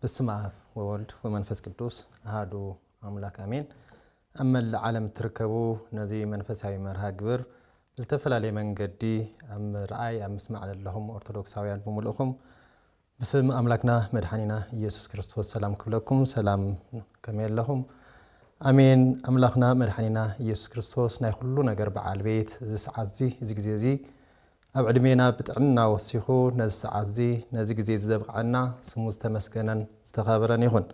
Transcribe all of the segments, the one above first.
بسم الله وولد ومنفس قدوس أحد أملاك آمين أما العالم تركبوا نزي منفسي مرها كبر التفل على من قدي أم رأي أم اسمع لهم أرثوذكساويان بملؤكم بسم أملاكنا مدحنينا يسوع كريستوس سلام كلكم سلام كمال لهم آمين أملاكنا مدحنينا يسوع كريستوس نايخلو نجر بعال بيت زي عزي زي أبعد مينا بتعنا وصيخو نز عزي نزيق زي زبقعنا سموز تمسكنا استخابران يخون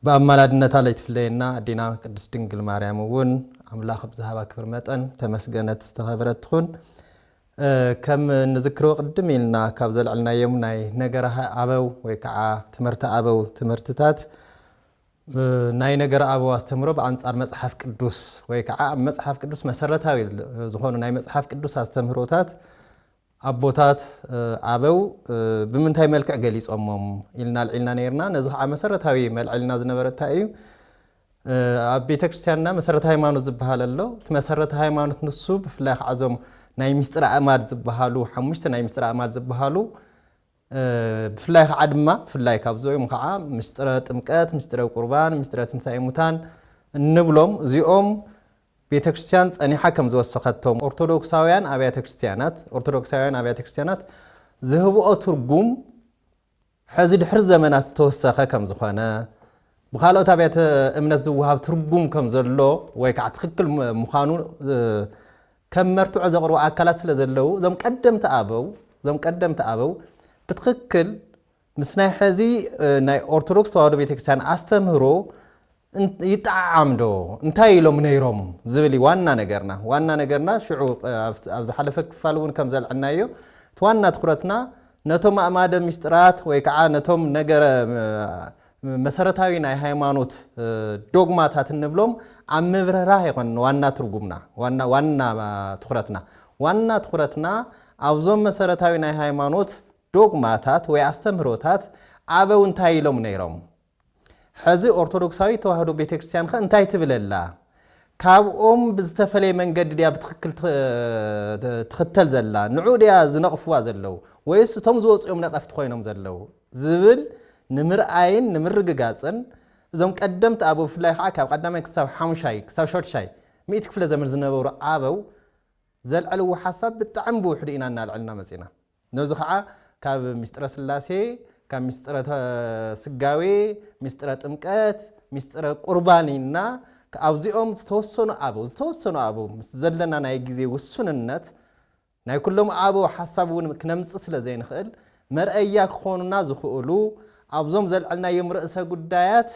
بأمالادنا تاليت فلينا دينا قدس دنقل ماريام ون عملاخ بزهابا كبرمتان تمسكنا استخابرات تخون كم نذكرو قدميلنا كابزل علنا يومناي نقرها أبو ويكعا تمرت أبو تمرتتات ناي نقر أبو استمرو بعنصار مصحف قدوس ويكعا مصحف قدوس مسرتاوي زخونو ناي مصحف قدوس استمروتات أبوتات أبو بمنتهي ملك عقليس أمم إلنا العلنا نيرنا نزح مسرت هاي ملعلنا زنبرت هاي أبي تكريستياننا مسرت هاي ما نزبها لله تمسرت هاي ما نتنصب في الله عزم ناي مستر أماد زبها له حمشت ناي مستر أماد زبها له في الله عدمة في الله كابزوي مخاع مستر تمكات مستر قربان مستر تنساء متان النبلهم زيهم بيت كريستيان أني حكم زو السخطهم أرثوذكساويان أبيات كريستيانات ذهبوا ترجم حزد حرز منات توسخة كم زخانة بخالو تابعت من الزوهاب ترجم كم زلوا ويكعت خكل مخانو كم مرتوع زغروا أكلاس لزلوا زم قدمت أبو بتخكل مسنا حزي ناي أرثوذكس توادو بيت كريستيان أستمروا يتعامدو انتاي لو منيروم زبلي وانا نغرنا شعوب ابز حلفك فالون كم زل عنايو توانا تخرتنا نتوم اماده مسترات ويكعا نتوم نغر مسرتاوي ناي هايمانوت دوغماتات نبلوم امبررا يكون وانا ترغمنا وانا تخرتنا ابزوم مسرتاوي ناي هايمانوت دوغماتات وي استمروتات ابو انتاي لو منيروم حزي أرثوذكساوي توحدو بيت كريستيان انتاي تبللا كابهم بزتفلي من قد ديا بتخكل تختل زلا نعوديا زنقفوا زلو ويس توم زوصيوم نقفت خوينوم زلو زبل نمر عين نمر رغغاصن زوم قدمت ابو فلاي حكا قدامك كساب حمشاي كساب شورشاي 100 كفله زمر زنبرو ابو زلعلو حساب بتعم بوحدينا نالعلنا مزينا نوزخا كاب مستر سلاسي كم مسترة سجاوي مسترة أمكات مسترة قربانينا كأوزيهم توصلوا أبو زلنا نايجزي والسننات ناي كلهم أبو حسبون كنمس أصل زين خل مرأيك خوننا زخولو أبزوم زلنا يوم رأسها قدايات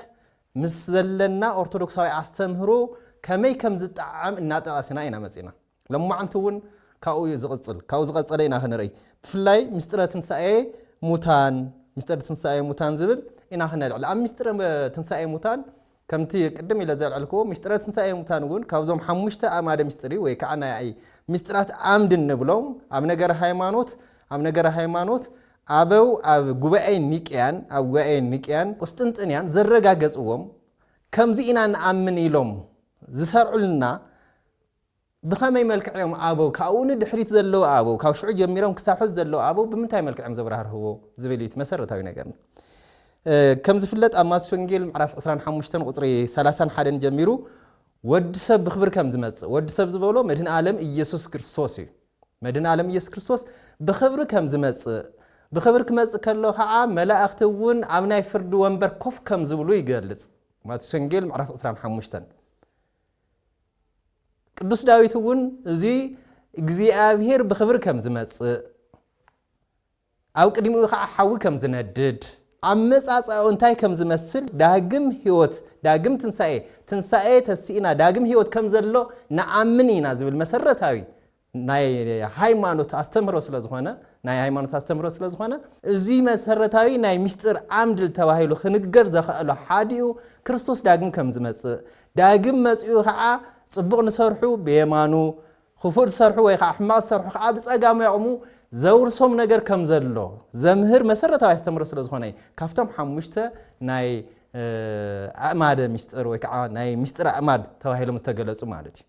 مسزلنا أرثوذكساوي أستمروا كمي كم زت عام النات أسنا إنا مزينا لما عنتون كاو زغصل إنا هنري فلاي مسترة تنسأي موتان مستر تنساء موتان زبل إنا خنا العلم مستر تنساء موتان كم تي قدم إلى زال علكو مستر تنساء موتان يقول كوزم حمشت أماد مستري ويكعنا أي مسترات عمد النبلوم أم نجار هايمانوت أبو جوائن نيكيان قسطنطينيان زرقا جزءهم كم زينا نأمن يلوم زسر علنا بخامي ملك عليهم أبو كأون دحريت زلوا أبو كاو شعوب جميرهم كساحوز زلوا أبو بمنتهي ملك عليهم زبرهر هو زبليت مسرة هاي نجارنا كم زفلت أماس شنجيل معرف أسران حمشتن قطري 30 حدن جميرو ودسب بخبر كم زمت ودسب زبولو مدن عالم يسوع كريستوس بخبر كم زمت بخبر كمز كله خا ملائكتون عمنا يفرد وانبر كف كم زبلو يقلص ما تشنجل معرف اسرام حمشتن قدوس داويتون زي እግዚአብሔር بخبر كم زمص او قديمو خا حوي كم زندد አመጻጻው እንታይ ከም ዝመስል ዳግም ህይወት ዳግም ትንሳኤ ተሲና ዳግም ህይወት ከም ዘሎ ነአምኒና ዝብል መሰረታዊ ናይ ሃይማኖት አስተምሮ ስለዝኾነ እዚ መሰረታዊ ናይ ምስጢር አምድል ተባሂሉ ክንገር ዘኸአሉ ሓዲኡ ክርስቶስ ዳግም ከም ዝመጽእ ዳግም መጽኡ ከዓ ጽቡቕ ንሰርሑ በየማኑ خفود سرحو ወይ حما سرحو خاب ጸጋሙ ያقሙ ዘውርሶም ነገር ከም ዘሎ ዘምህር መሰረታዊ አስተምሮ ስለዝኾነ ካፍቶም ሓሙሽተ ናይ አማደ ምስጢር ወይ ከዓ ናይ ምስጢር አማድ ተባሂሎም ዝተገለጹ ማለት እዩ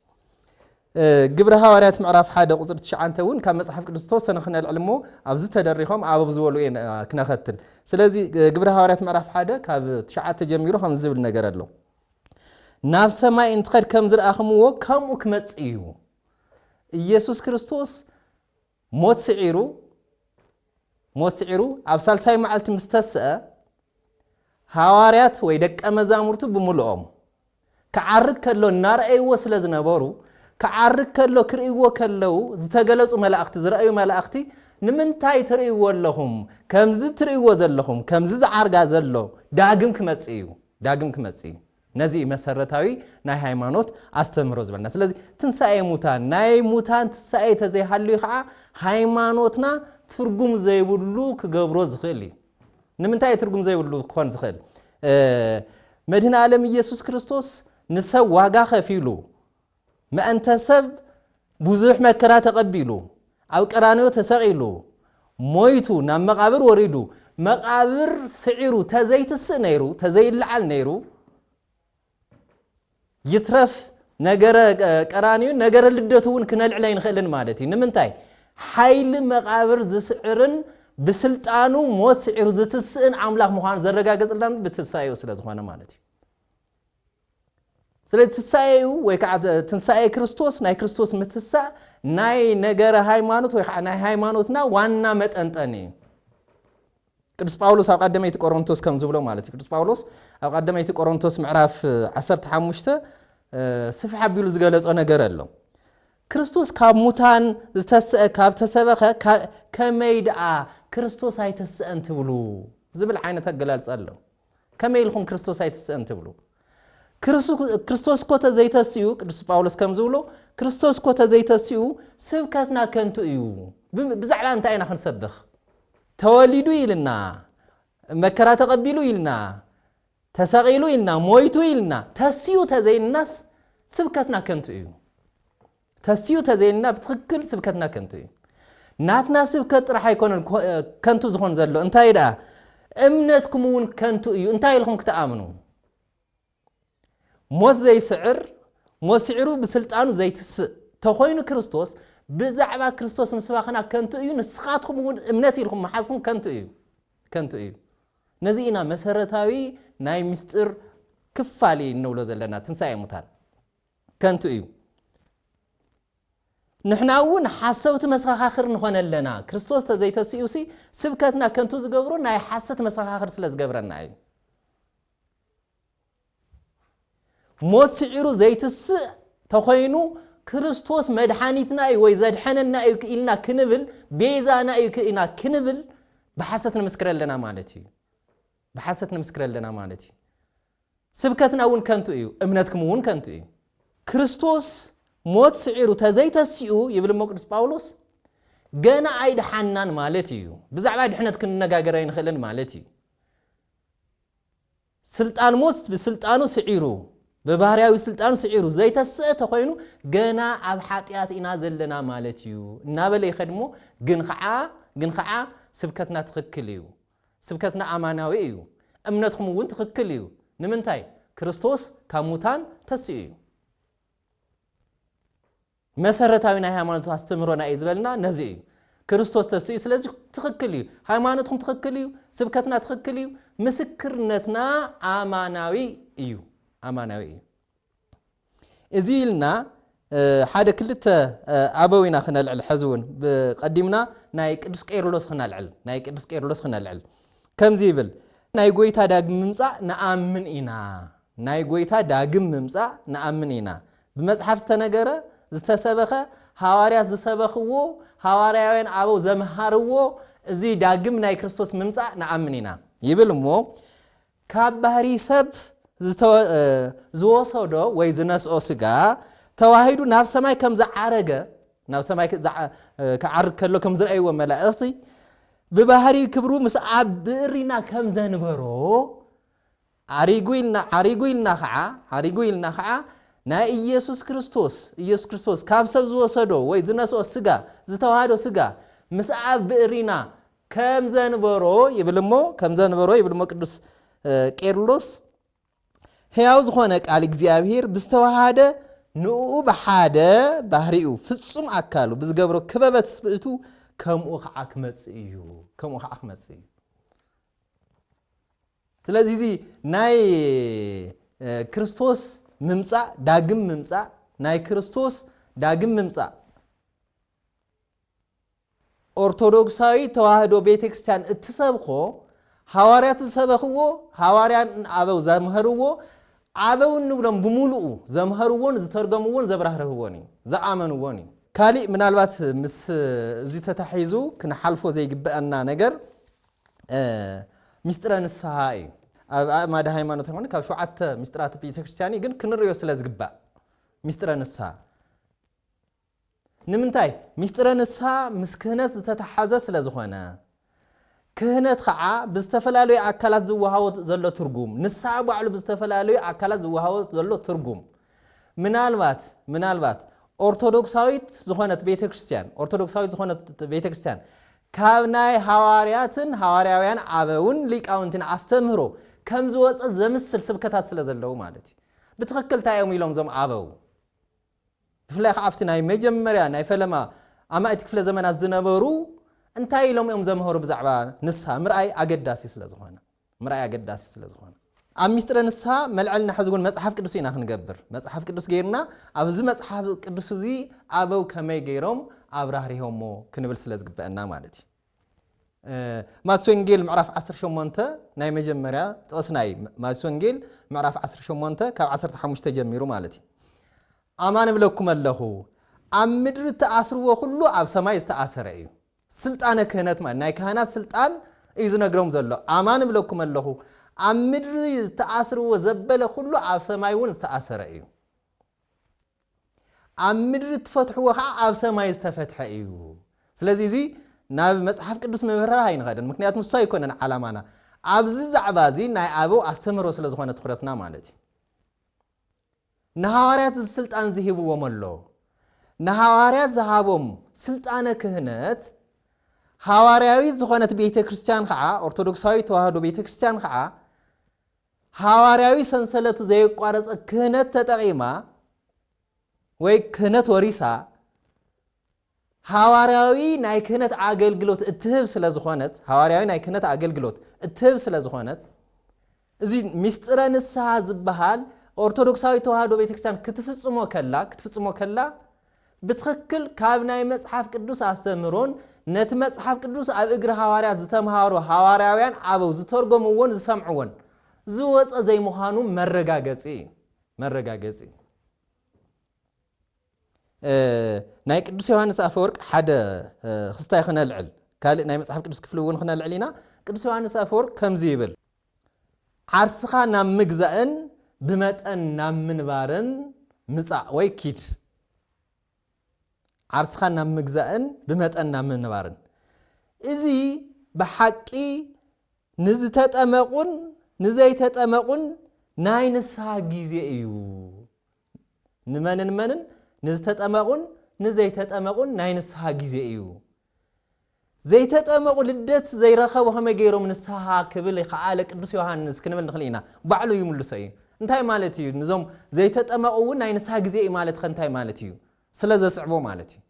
ግብረ ሐዋርያት ምዕራፍ 1 ቁጥር 9 ውን ካብ መጽሐፍ ቅዱስ ተወሰነ ክነልዕልሞ ኣብዚ ተደሪኾም ኣብ ዝበሉ ክነኸትል ስለዚህ ግብረ ሐዋርያት ምዕራፍ 1 ካብ 9 ጀሚሩ ከም ዝብል ነገር ኣሎ ናብ ሰማይ እንትኸድ ከም ዝረአኽምዎ ከምኡ ክመጽእ እዩ ኢየሱስ ክርስቶስ ሞት ስዒሩ ኣብ ሳልሳይ መዓልቲ ምስተስአ ሐዋርያት ወይ ደቀ መዛሙርቱ ብምልኦም ከዓርግ ከሎ እናርአይዎ ስለዝነበሩ ከዓርግ ከሎ ክርእይዎ ከለው ዝተገለጹ መላእክቲ ዝረአዩ መላእክቲ ንምንታይ ትርእይዎ ኣለኹም ከምዚ ትርእይዎ ዘለኹም ከምዚ ዝዓርጋ ዘሎ ዳግም ክመጽእ እዩ ነዚ መሰረታዊ ናይ ሃይማኖት አስተምሮ ዝበልና ስለዚህ ትንሳኤ ሙታን ናይ ሙታን ትንሳኤ ተዘይሃልዩ ከዓ ሃይማኖትና ትርጉም ዘይብሉ ክገብሮ ዝኽእል ንምንታይ ትርጉም ዘይብሉ ክኾን ዝኽእል መድህን ዓለም ኢየሱስ ክርስቶስ ንሰብ ዋጋ ከፊሉ መእንተ ሰብ ብዙሕ መከራ ተቀቢሉ ኣብ ቀራንዮ ተሰቂሉ ሞይቱ ናብ መቃብር ወሪዱ መቃብር ስዒሩ ተዘይትስእ ነይሩ ተዘይልዓል ነይሩ يترف نجار قرانيو نجار لدتون كنلعلي نخلن مالتي نمنتاي حيل مقابر زسعرن بسلطانو موت سعر زتسن عملاق مخان زرغاغصلان بتسايو ስለዝኾነ مالتي ስለዚህ ትሳኤው ወይ ከዓ ትንሳኤ ክርስቶስ ናይ ክርስቶስ ምትሳ ናይ ነገር ሃይማኖት ወይ ከዓ ናይ ሃይማኖትና ዋና መጠንጠኒ ቅዱስ ጳውሎስ ኣብ ቀዳማይት ቆሮንቶስ ከም ዝብሎ ማለት ቅዱስ ጳውሎስ ኣብ ቀዳማይት ቆሮንቶስ ምዕራፍ 15 ስፍሕ አቢሉ ዝገለጾ ነገር ኣሎ ክርስቶስ ካብ ሙታን ዝተሰአ ካብ ተሰበኸ ከመይድአ ክርስቶስ ኣይተሰአን ትብሉ ዝብል ዓይነት አገላልጽ ኣሎ ከመይልኩም ክርስቶስ ኣይተሰአን ትብሉ ክርስቶስ ኮተ ዘይተስዩ ቅዱስ ጳውሎስ ከም ዝብሎ ክርስቶስ ኮተ ዘይተስዩ ስብከትና ከንቱ እዩ ብዛዕባ እንታይ ኢና ክንሰብኽ ተወሊዱ ይልና መከራ ተቀቢሉ ይልና ተሰቂሉ ይልና ሞይቱ ይልና ተስዩ ተዘይናስ ስብከትና ከንቱ እዩ ተስዩ ተዘይና በትክክል ስብከትና ከንቱ እዩ ናትና ስብከት ጥራሕ አይኮነን ከንቱ ዝኾን ዘሎ እንታይ ዳ እምነትኩም ውን ከንቱ እዩ እንታይ ኢልኩም ክትኣምኑ ሞት ዘይስዕር ሞት ስዒሩ ብስልጣኑ ዘይትስእ ተኾይኑ ክርስቶስ ብዛዕባ ክርስቶስ ምስባኽና ከንቱ እዩ ንስኻትኩም ውን እምነት ኢልኩም መሓዝኩም ከንቱ እዩ ነዚና መሰረታዊ ናይ ምስጢር ክፋሊ እንብሎ ዘለና ትንሳኤ ሙታን ከንቱ እዩ ንሕና ውን ሓሰብቲ መሰኻኽር ንኾነለና ክርስቶስ ተዘይተስዩሲ ስብከትና ከንቱ ዝገብሩ ናይ ሓሰት መሰኻኽር ስለዝገብረና እዩ ሞት ስዒሩ ዘይትስእ ተኾይኑ ክርስቶስ መድኃኒትና እዩ ወይ ዘድሐነና እዩ ኢልና ክንብል ቤዛና እዩ ኢልና ክንብል በሐሰት ንምስክረለና ማለት እዩ በሐሰት ንምስክረለና ማለት እዩ ስብከትና ውን ከንቱ እዩ እምነትኩም ውን ከንቱ እዩ ክርስቶስ ሞት ስዒሩ ተዘይተስኡ ይብል ቅዱስ ጳውሎስ ገና ኣይድሐናን ማለት እዩ ብዛዕባ ድሕነት ክንነጋገር ኣይንኽእልን ማለት እዩ ስልጣን ሞት ብስልጣኑ ስዒሩ በባህሪያዊ ስልጣኑ ስዒሩ ዘይተስእ ተኾይኑ ገና ኣብ ኃጢአት ኢና ዘለና ማለት እዩ እናበለ ይኸድሞ ግን ኸዓ ስብከትና ትኽክል እዩ ስብከትና አማናዊ እዩ እምነትኩም ውን ትኽክል እዩ ንምንታይ ክርስቶስ ካብ ሙታን ተስኡ እዩ መሰረታዊ ናይ ሃይማኖት አስተምሮና እዩ ዝበልና ነዚ እዩ ክርስቶስ ተስኡ ስለዚህ ትኽክል እዩ ሃይማኖትኩም ትኽክል እዩ ስብከትና ትኽክል እዩ ምስክርነትና አማናዊ እዩ እዚ ኢልና ሓደ ክልተ ኣበዊና ክነልዕል ሕዝውን ብቀዲምና ናይ ቅዱስ ቄርሎስ ክነልዕል ከምዚ ይብል ናይ ጎይታ ዳግም ምምጻእ ነኣምን ኢና ናይ ጎይታ ዳግም ምምጻእ ነኣምን ኢና ብመጽሓፍ ዝተነገረ ዝተሰበኸ ሐዋርያት ዝሰበኽዎ ሐዋርያውያን ኣበው ዘመሃርዎ እዚ ዳግም ናይ ክርስቶስ ምምጻእ ነኣምን ኢና ይብል እሞ ካብ ባህሪ ሰብ ዝወሰዶ ወይ ዝነስኦ ስጋ ተዋሂዱ ናብ ሰማይ ከም ዝዓረገ ናብ ሰማይ ከዓርግ ከሎ ከም ዝረአይዎ መላእኽቲ ብባህሪ ክብሩ ምስ ኣብ ብእሪና ከም ዘንበሮ ዓሪጉ ኢልና ከዓ ናይ ኢየሱስ ክርስቶስ ካብ ሰብ ዝወሰዶ ወይ ዝነስኦ ስጋ ዝተዋሃዶ ስጋ ምስ ኣብ ብእሪና ከም ዘንበሮ ይብልሞ ቅዱስ ቄርሎስ ሕያው ዝኾነ ቃል እግዚአብሔር ብዝተዋሃደ ንኡ በሓደ ባህሪኡ ፍጹም ኣካሉ ብዝገብሮ ክበበት ስብእቱ ከምኡ ከዓ ክመጽእ እዩ ስለዚህ እዚ ናይ ክርስቶስ ምምጻእ ዳግም ምምጻእ ናይ ክርስቶስ ዳግም ምምጻእ ኦርቶዶክሳዊ ተዋህዶ ቤተክርስቲያን እትሰብኾ ሐዋርያት ዝሰበኽዎ ሐዋርያን ኣበው ዘምሃርዎ ኣበው ንብሎም ብሙሉኡ ዘምሃርዎን ዝተርገምዎን ዘብራህርህዎን ዘኣመንዎን ካሊእ ምናልባት ምስ እዚ ተታሒዙ ክንሓልፎ ዘይግበአና ነገር ሚስጥረ ንስሓ እዩ ኣብ ኣእማደ ሃይማኖት ይኾን ካብ 7 ሚስጥራት ቤተክርስቲያን ግን ክንርዮ ስለ ዝግባእ ሚስጥረ ንስሓ ንምንታይ ሚስጥረ ንስሓ ምስ ክህነት ዝተተሓዘ ስለ ዝኾነ ክህነት ከዓ ብዝተፈላለዩ ኣካላት ዝወሃቦ ዘሎ ትርጉም ንስሓ ባዕሉ ብዝተፈላለዩ ኣካላት ዝወሃቦ ዘሎ ትርጉም ምናልባት ኦርቶዶክሳዊት ዝኾነት ቤተክርስቲያን ካብ ናይ ሐዋርያውያን ኣበውን ሊቃውንትን ኣስተምህሮ ከም ዝወፀ ዘምስል ስብከታት ስለ ዘለው ማለት እዩ ብትኽክል ታዮም ኢሎም ዞም ኣበው ብፍላይ ከዓ ኣብቲ ናይ መጀመርያ ናይ ፈለማ ኣማእቲ ክፍለ ዘመናት ዝነበሩ እንታይ ኢሎም እዮም ዘምሃሩ ብዛዕባ ንስሓ ምርኣይ ኣገዳሲ ስለ ዝኾነ ኣብ ሚስጥረ ንስሓ መልዕልና ሕዝውን መጽሓፍ ቅዱስ ኢና ክንገብር መጽሓፍ ቅዱስ ገይርና ኣብዚ መጽሓፍ ቅዱስ እዚ ኣበው ከመይ ገይሮም ኣብራህሪሆሞ ክንብል ስለ ዝግበአና ማለት እዩ ማቴዎስ ወንጌል ምዕራፍ 18 ናይ መጀመርያ ጥቕስናይ ማቴዎስ ወንጌል ምዕራፍ 18 ካብ 15 ጀሚሩ ማለት እዩ ኣማን እብለኩም ኣለኹ ኣብ ምድሪ ተኣስርዎ ኩሉ ኣብ ሰማይ ዝተኣሰረ እዩ ስልጣነ ክህነት ማለት ናይ ካህናት ስልጣን እዩ ዝነግሮም ዘሎ ኣማን እብለኩም ኣለኹ ኣብ ምድሪ ተኣስርዎ ዘበለ ኩሉ ኣብ ሰማይ እውን ዝተኣሰረ እዩ ኣብ ምድሪ ትፈትሕዎ ከዓ ኣብ ሰማይ ዝተፈትሐ እዩ ስለዚ እዚ ናብ መጽሓፍ ቅዱስ ምብራር ኣይንኸድን ምክንያቱም እሱ ኣይኮነን ዓላማና ኣብዚ ዛዕባ እዚ ናይ ኣበው ኣስተምህሮ ስለ ዝኾነ ትኩረትና ማለት እዩ ንሐዋርያት ስልጣን ዝሂብዎም ኣሎ ንሐዋርያት ዝሃቦም ስልጣነ ክህነት ሐዋርያዊ ዝኾነት ቤተክርስቲያን ከዓ ኦርቶዶክሳዊ ተዋህዶ ቤተክርስቲያን ከዓ ሐዋርያዊ ሰንሰለቱ ዘይቋረጸ ክህነት ተጠቂማ ወይ ክህነት ወሪሳ ሐዋርያዊ ናይ ክህነት አገልግሎት እትህብ ስለ ዝኾነት እዚ ሚስጥረ ንስሓ ዝበሃል ኦርቶዶክሳዊ ተዋህዶ ቤተክርስቲያን ክትፍጽሞ ከላ ብትኽክል ካብ ናይ መጽሓፍ ቅዱስ ኣስተምህሮን ነቲ መጽሓፍ ቅዱስ ኣብ እግሪ ሐዋርያት ዝተምሃሩ ሐዋርያውያን ኣበው ዝተርጎምዎን ዝሰምዕዎን ዝወፀ ዘይምዃኑ መረጋገፂ ናይ ቅዱስ ዮሐንስ አፈወርቅ ሓደ ክስታይ ክነልዕል ካልእ ናይ መጽሓፍ ቅዱስ ክፍል እውን ክነልዕል ኢና ቅዱስ ዮሐንስ አፈወርቅ ከምዚ ይብል ዓርስኻ ናብ ምግዛእን ብመጠን ናብ ምንባርን ምጻእ ወይ ኪድ ዓርስኻ ናብ ምግዛእን ብመጠን ናብ ምንባርን እዚ ብሓቂ ንዝተጠመቁን ንዘይተጠመቁን ናይ ንስሓ ግዜ እዩ ንመንን ንዝተጠመቁን ንዘይተጠመቁን ናይ ንስሓ ግዜ እዩ ዘይተጠመቁ ልደት ዘይረኸቡ ከመይ ገይሮም ንስሓ ክብል ይከኣለ ቅዱስ ዮሐንስ ክንብል ንኽእል ኢና ባዕሉ ይምልሶ እዩ እንታይ ማለት እዩ ንዞም ዘይተጠመቁ ናይ ንስሓ ግዜ እዩ ማለት እንታይ ማለት እዩ ስለ ዘስዕቦ ማለት እዩ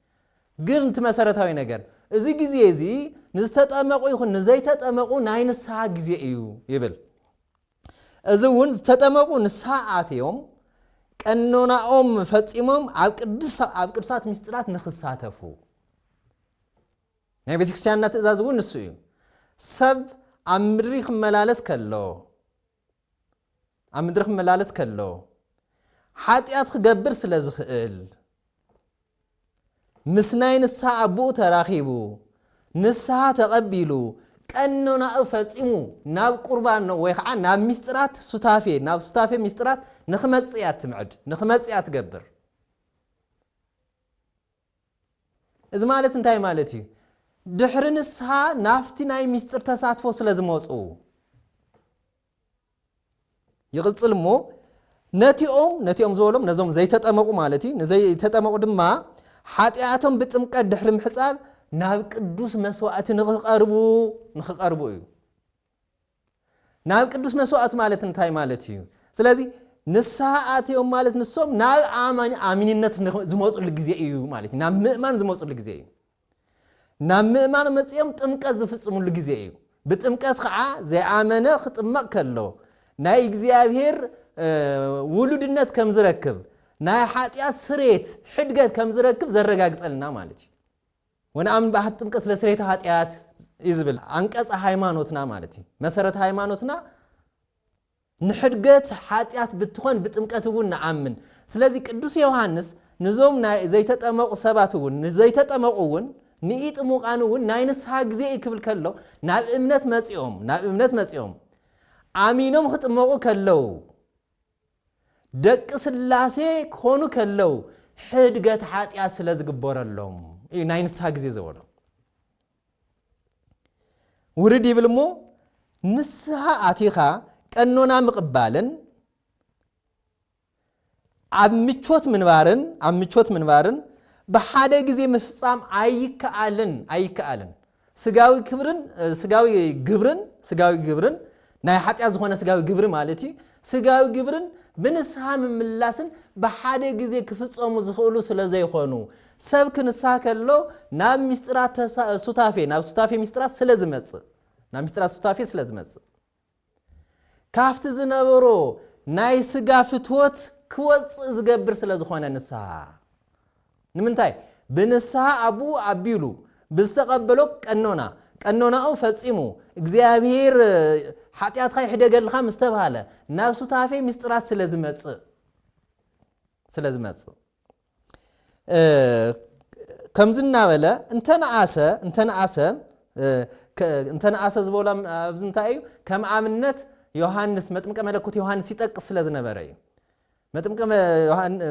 ግን እቲ መሰረታዊ ነገር እዚ ግዜ እዚ ንዝተጠመቁ ይኹን ንዘይተጠመቁ ናይ ንስሓ ግዜ እዩ ይብል እዚ እውን ዝተጠመቁ ንስሓ ኣትዮም ቀኖናኦም ፈጺሞም ኣብ ቅዱሳት ምስጢራት ንኽሳተፉ ናይ ቤተክርስቲያንና ትእዛዝ እውን ንሱ እዩ ሰብ ኣብ ምድሪ ክመላለስ ከሎ ሓጢአት ክገብር ስለ ዝኽእል ምስ ናይ ንስሓ ኣቦኡ ተራኺቡ ንስሓ ተቐቢሉ ቀኖናኡ ፈጺሙ ናብ ቁርባን ወይ ከዓ ናብ ምስጢራት ሱታፌ ምስጢራት ንኽመጽእ ትምዕድ ንኽመጽእ ትገብር እዚ ማለት እንታይ ማለት እዩ ድሕሪ ንስሓ ናፍቲ ናይ ምስጢር ተሳትፎ ስለ ዝመጹ ይቕጽል እሞ ነቲኦም ዝበሎም ነዞም ዘይተጠመቁ ማለት እዩ ንዘይተጠመቁ ድማ ሓጢአቶም ብጥምቀት ድሕሪ ምሕፃብ ናብ ቅዱስ መስዋዕቲ ንኽቐርቡ እዩ ናብ ቅዱስ መስዋዕቲ ማለት እንታይ ማለት እዩ ስለዚ ንስሓ ኣትዮም ማለት ንሶም ናብ ኣሚንነት ዝመጹሉ ግዜ እዩ ማለት እዩ ናብ ምእማን ዝመጹሉ ግዜ እዩ ናብ ምእማን መጽኦም ጥምቀት ዝፍጽሙሉ ግዜ እዩ ብጥምቀት ከዓ ዘይኣመነ ክጥመቕ ከሎ ናይ እግዚአብሔር ውሉድነት ከም ዝረክብ ናይ ሓጢአት ስሬት ሕድገት ከም ዝረክብ ዘረጋግጸልና ማለት እዩ ወንኣምን ባህት ጥምቀት ለስሬት ሓጢአት ይዝብል አንቀጽ ሃይማኖትና ማለት እዩ መሰረት ሃይማኖትና ንሕድገት ሓጢአት ብትኾን ብጥምቀት እውን ንኣምን ስለዚ ቅዱስ ዮሐንስ ንዞም ዘይተጠመቁ ሰባት እውን ዘይተጠመቁ እውን ንኢጥሙቃን እውን ናይ ንስሓ ግዜ ይክብል ከሎ ናብ እምነት መጽኦም ኣሚኖም ክጥመቁ ከለው ደቂ ስላሴ ኮኑ ከለው ሕድገት ሓጢአት ስለ ዝግበረሎም ናይ ንስሓ ግዜ ዘበሎ ውርድ ይብል እሞ ንስሓ ኣቲኻ ቀኖና ምቕባልን ኣብ ምቾት ምንባርን ብሓደ ግዜ ምፍጻም ኣይከኣልን ስጋዊ ግብርን ናይ ሓጢአት ዝኾነ ስጋዊ ግብሪ ማለት እዩ ስጋዊ ግብርን ብንስሓ ምምላስን ብሓደ ግዜ ክፍጸሙ ዝኽእሉ ስለ ዘይኾኑ ሰብ ክንስሓ ከሎ ናብ ምስጢራት ሱታፌ ምስጢራት ስለ ዝመጽእ ካፍቲ ዝነበሮ ናይ ስጋ ፍትወት ክወጽእ ዝገብር ስለ ዝኾነ ንስሓ ንምንታይ ብንስሓ ኣቡ ኣቢሉ ብዝተቐበሎ ቀኖናኡ ፈጺሙ እግዚአብሔር ሓጢአትካ ይሕደገልካ ምስተባሃለ ናብ ሱታፌ ምስጢራት ስለ ዝመጽእ ከም ዝናበለ እንተነኣሰ ዝበሎ ኣብዚ እንታይ እዩ ከም ኣብነት ዮሐንስ መጥምቀ መለኮት ዮሐንስ ይጠቅስ ስለ ዝነበረ እዩ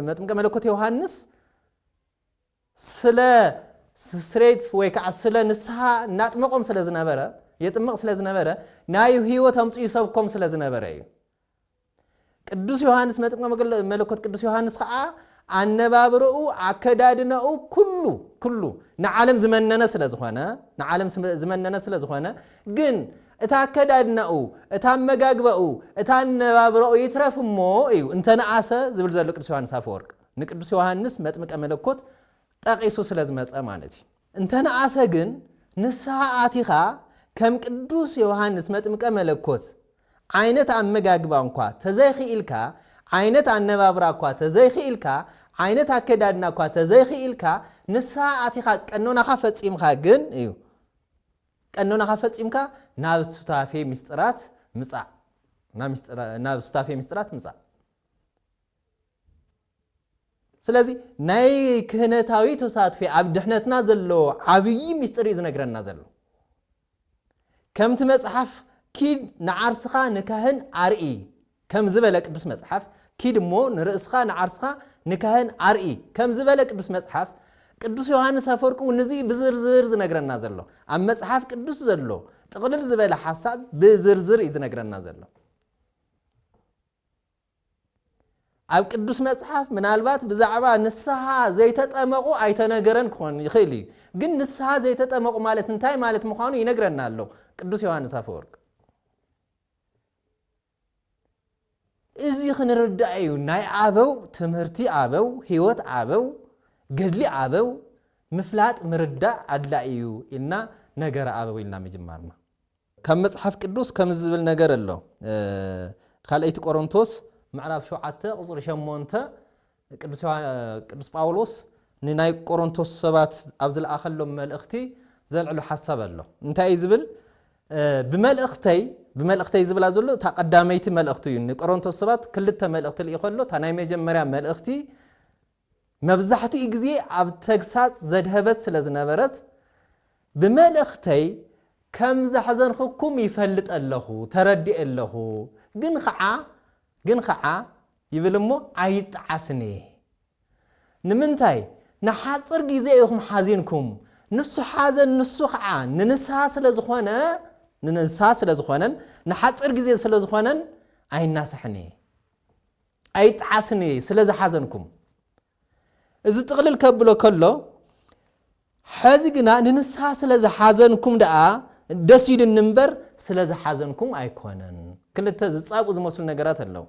መጥምቀ መለኮት ዮሐንስ ስለ ስሬት ወይ ከዓ ስለ ንስሓ እናጥመቆም ስለ ዝነበረ የጥምቕ ስለ ዝነበረ ናይ ህይወት ኣምጽኡ ይሰብኮም ስለ ዝነበረ እዩ ቅዱስ ዮሐንስ መጥምቀ መለኮት ቅዱስ ዮሐንስ ከዓ ኣነባብረኡ ኣከዳድነኡ ኩሉ ንዓለም ዝመነነ ስለ ዝኾነ ግን እታ ኣከዳድነኡ እታ መጋግበኡ እታ ኣነባብረኡ ይትረፍ እሞ እዩ እንተነኣሰ ዝብል ዘሎ ቅዱስ ዮሐንስ አፈወርቅ ንቅዱስ ዮሐንስ መጥምቀ መለኮት ጠቂሱ ስለ ዝመጸ ማለት እዩ እንተነኣሰ ግን ንስሓ ኣቲኻ ከም ቅዱስ ዮሐንስ መጥምቀ መለኮት ዓይነት ኣመጋግባ እንኳ ተዘይኽኢልካ ዓይነት ኣነባብራ እኳ ተዘይኽኢልካ ዓይነት ኣከዳድና እኳ ተዘይኽኢልካ ንስሓ ኣቲኻ ቀኖናኻ ፈጺምካ ግን እዩ ቀኖናኻ ፈጺምካ ናብ ሱታፌ ምስጢራት ምጻእ ስለዚ ናይ ክህነታዊ ተሳትፎ ኣብ ድሕነትና ዘሎ ዓብይ ምስጢር ዝነግረና ዘሎ ከምቲ መጽሓፍ ኪድ ንዓርስኻ ንካህን ኣርኢ ከም ዝበለ ቅዱስ መጽሓፍ ኪድ እሞ ንርእስኻ ንዓርስኻ ንካህን ኣርኢ ከም ዝበለ ቅዱስ መጽሓፍ ቅዱስ ዮሐንስ አፈወርቅ ነዚ ብዝርዝር ዝነግረና ዘሎ ኣብ መጽሓፍ ቅዱስ ዘሎ ጥቕልል ዝበለ ሓሳብ ብዝርዝር ዝነግረና ዘሎ ኣብ ቅዱስ መጽሓፍ ምናልባት ብዛዕባ ንስሓ ዘይተጠመቁ ኣይተነገረን ክኾን ይኽእል እዩ ግን ንስሓ ዘይተጠመቁ ማለት እንታይ ማለት ምዃኑ ይነግረና ኣሎ ቅዱስ ዮሐንስ አፈወርቅ እዚ ክንርዳእ እዩ ናይ ኣበው ትምህርቲ ኣበው ህይወት ኣበው ገድሊ ኣበው ምፍላጥ ምርዳእ ኣድላእ እዩ ኢልና ነገር ኣበው ኢልና ምጅማርና ከም መጽሓፍ ቅዱስ ከም ዝብል ነገር ኣሎ ካልአይቲ ቆሮንቶስ ምዕራፍ 7 ቁጽሪ 8 ቅዱስ ጳውሎስ ንናይ ቆሮንቶስ ሰባት ኣብ ዝለኣኸሎም መልእኽቲ ዘልዕሉ ሓሳብ ኣሎ እንታይ ዝብል ብመልእኽተይ ዝብላ ዘሎ ተቀዳመይቲ መልእኽቲ እዩ ንቆሮንቶስ ሰባት ክልተ መልእኽቲ ልኢኸሎ ታ ናይ መጀመርያ መልእኽቲ መብዛሕትኡ ግዜ ኣብ ተግሳጽ ዘድህበት ስለ ዝነበረት ብመልእኽተይ ከም ዘሕዘንኩም ይፈልጥ ኣለኹ ተረዲእ ኣለኹ ግን ኸዓ ይብል እሞ ኣይጥዓስኒ ንምንታይ ንሓፅር ግዜ ኢኹም ሓዚንኩም ንሱ ሓዘን ንሱ ኸዓ ንንስሓ ስለ ዝኾነን ንሓፅር ግዜ ስለ ዝኾነን ኣይናስሕኒ ኣይጥዓስኒ ስለ ዝሓዘንኩም እዚ ጥቕልል ከብሎ ከሎ ሕዚ ግና ንንስሓ ስለ ዝሓዘንኩም ደኣ ደስ ኢሉኒ እምበር ስለ ዝሓዘንኩም ኣይኮነን ክልተ ዝጻብኡ ዝመስሉ ነገራት ኣለዉ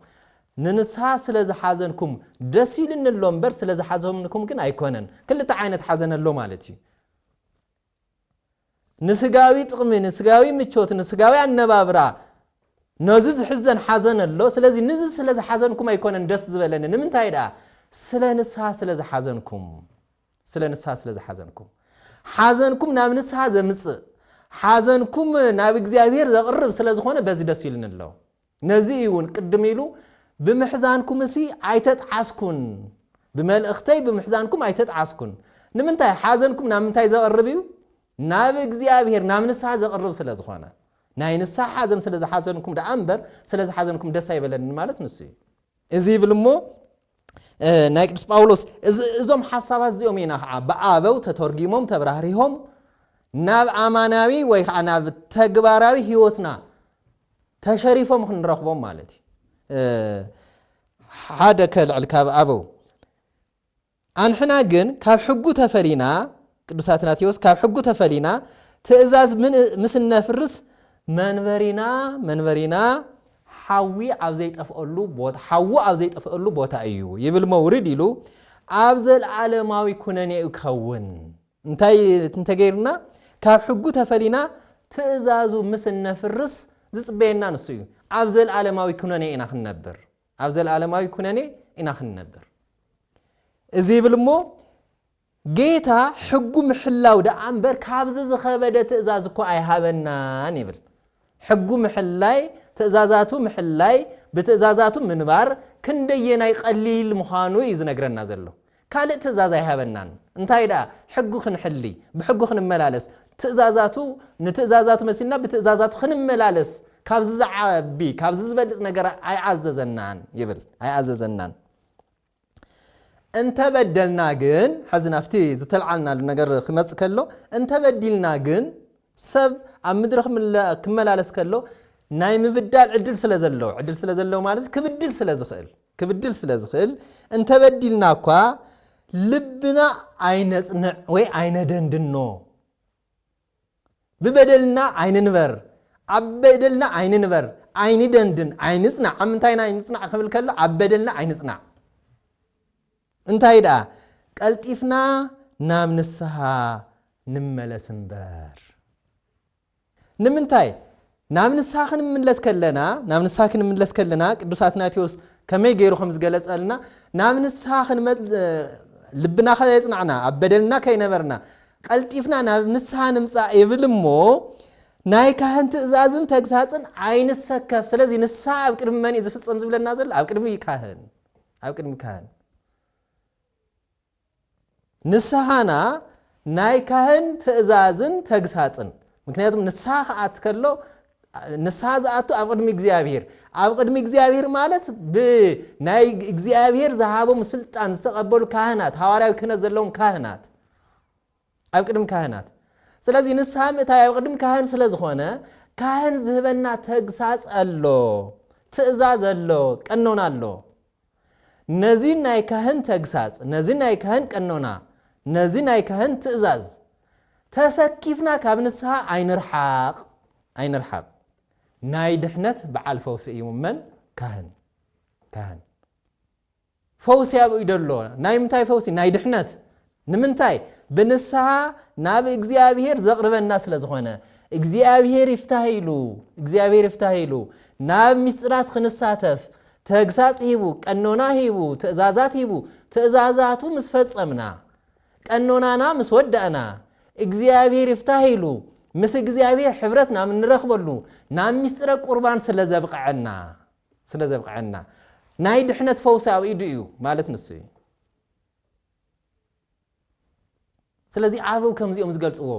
ንንስሓ ስለ ዝሓዘንኩም ደስ ኢሉኒ ኣሎ እምበር ስለ ዝሓዘንኩም ግን ኣይኮነን ክልተ ዓይነት ሓዘን ኣሎ ማለት እዩ ንስጋዊ ጥቕሚ ንስጋዊ ምቾት ንስጋዊ ኣነባብራ ነዚ ዝሕዘን ሓዘን ኣሎ ስለዚ ንዚ ስለ ዝሓዘንኩም ኣይኮነን ደስ ዝበለኒ ንምንታይ ደኣ ስለ ንስሓ ስለ ዝሓዘንኩም ሓዘንኩም ናብ ንስሓ ዘምጽእ ሓዘንኩም ናብ እግዚአብሔር ዘቕርብ ስለ ዝኾነ በዚ ደስ ይልን ኣሎ ነዚ እውን ቅድም ኢሉ ብምሕዛንኩም እሲ ኣይተጥዓስኩን ብመልእኽተይ ብምሕዛንኩም ኣይተጥዓስኩን ንምንታይ ሓዘንኩም ናብ ምንታይ ዘቕርብ እዩ ናብ እግዚአብሔር ናብ ንስሓ ዘቕርብ ስለ ዝኾነ ናይ ንስሓ ሓዘን ስለ ዝሓዘንኩም ደኣ እምበር ስለ ዝሓዘንኩም ደስ ኣይበለኒ ማለት ንሱ እዩ እዚ ይብል እሞ ናይ ቅዱስ ጳውሎስ እዞም ሓሳባት እዚኦም ኢና ከዓ ብኣበው ተተርጊሞም ተብራህሪሆም ናብ ኣማናዊ ወይ ከዓ ናብ ተግባራዊ ህይወትና ተሸሪፎም ክንረኽቦም ማለት እዩ ሓደ ከልዕል ካብ ኣበው ኣንሕና ግን ካብ ሕጉ ተፈሊና ቅዱስ አትናቴዎስ ካብ ሕጉ ተፈሊና ትእዛዝ ምስ ነፍርስ መንበሪና ሓዊ ኣብ ዘይጠፍአሉ ቦታ እዩ ይብል መውሪድ ኢሉ ኣብ ዘለዓለማዊ ኩነኔ ይከውን እንታይ እንተገይርና ካብ ሕጉ ተፈሊና ትእዛዙ ምስ ነፍርስ ዝጽበየና ንሱ እዩ ኣብ ዘለዓለማዊ ኩነኔ ኢና ክንነብር እዚ ይብል እሞ ጌታ ሕጉ ምሕላው ደኣ እምበር ካብዚ ዝኸበደ ትእዛዝ እኮ ኣይሃበናን ይብል ሕጉ ምሕላይ ትእዛዛቱ ምሕላይ ብትእዛዛቱ ምንባር ክንደየናይ ቀሊል ምዃኑ እዩ ዝነግረና ዘሎ ካልእ ትእዛዝ ኣይሃበናን እንታይ ደኣ ሕጉ ክንሕሊ ብሕጉ ክንመላለስ ንትእዛዛቱ መሲልና ብትእዛዛቱ ክንመላለስ ካብዚ ዝዓቢ ካብዚ ዝበልፅ ነገር ኣይዓዘዘናን ይብል ኣይዓዘዘናን እንተበደልና ግን ሕዚ ናፍቲ ዝተልዓልናሉ ነገር ክመጽእ ከሎ እንተበዲልና ግን ሰብ ኣብ ምድሪ ክመላለስ ከሎ ናይ ምብዳል ዕድል ስለ ዘለዎ ማለት ክብድል ስለ ዝኽእል እንተበዲልና እኳ ልብና ኣይነጽንዕ ወይ ኣይነደንድኖ ብበደልና ኣይንንበር ኣብ በደልና ኣይንንበር ኣይንደንድን ኣይንጽናዕ ኣብ ምንታይና ኣይንጽናዕ ክብል ከሎ ኣብ በደልና ኣይንጽናዕ እንታይ ደኣ ቀልጢፍና ናብ ንስሓ ንመለስ እምበር ንምንታይ ናብ ንስሓ ክንምለስ ከለና ቅዱስ አትናቴዎስ ከመይ ገይሩ ከም ዝገለጸልና ናብ ንስሓ ልብና ከየጽናዕና ኣብ በደልና ከይነበርና ቀልጢፍና ናብ ንስሓ ንምጻእ ይብል እሞ ናይ ካህን ትእዛዝን ተግሳጽን ኣይንሰከፍ ስለዚ ንስሓ ኣብ ቅድሚ መን እዩ ዝፍጸም ዝብለና ዘሎ ኣብ ቅድሚ ካህን ንስሓና ናይ ካህን ትእዛዝን ተግሳጽን ምክንያቱም ንስሓ ከኣት ከሎ ንስሓ ዝኣቱ ኣብ ቅድሚ እግዚአብሔር ማለት ብናይ እግዚአብሔር ዝሃቦም ስልጣን ዝተቐበሉ ካህናት ሐዋርያዊ ክህነት ዘለዎም ካህናት ኣብ ቅድሚ ካህናት ስለዚ ንስሓ ምእታይ ኣብ ቅድሚ ካህን ስለ ዝኾነ ካህን ዝህበና ተግሳጽ ኣሎ ትእዛዝ ኣሎ ቀኖና ኣሎ ነዚ ናይ ካህን ተግሳጽ ነዚ ናይ ካህን ቀኖና ነዚ ናይ ካህን ትእዛዝ ተሰኪፍና ካብ ንስሓ ኣይንርሓቕ ናይ ድሕነት በዓል ፈውሲ እዩ መን ካህን ፈውሲ ያብኡ ይደሎ ናይ ምንታይ ፈውሲ ናይ ድሕነት ንምንታይ ብንስሓ ናብ እግዚአብሔር ዘቕርበና ስለ ዝኾነ እግዚአብሔር ይፍታሂሉ ናብ ምስጢራት ክንሳተፍ ተግሳጽ ሂቡ ቀኖና ሂቡ ትእዛዛት ሂቡ ትእዛዛቱ ምስፈጸምና ቀኖናና ምስወዳእና እግዚአብሔር ይፍታህ ኢሉ ምስ እግዚአብሔር ሕብረትና ምንረኽበሉ ናብ ምስጥረ ቁርባን ስለዘብቅዐና ናይ ድሕነት ፈውሲ ኣብ ኢዱ እዩ ማለት ንሱ እዩ ስለዚ ዓበው ከምዚኦም ዝገልጽዎ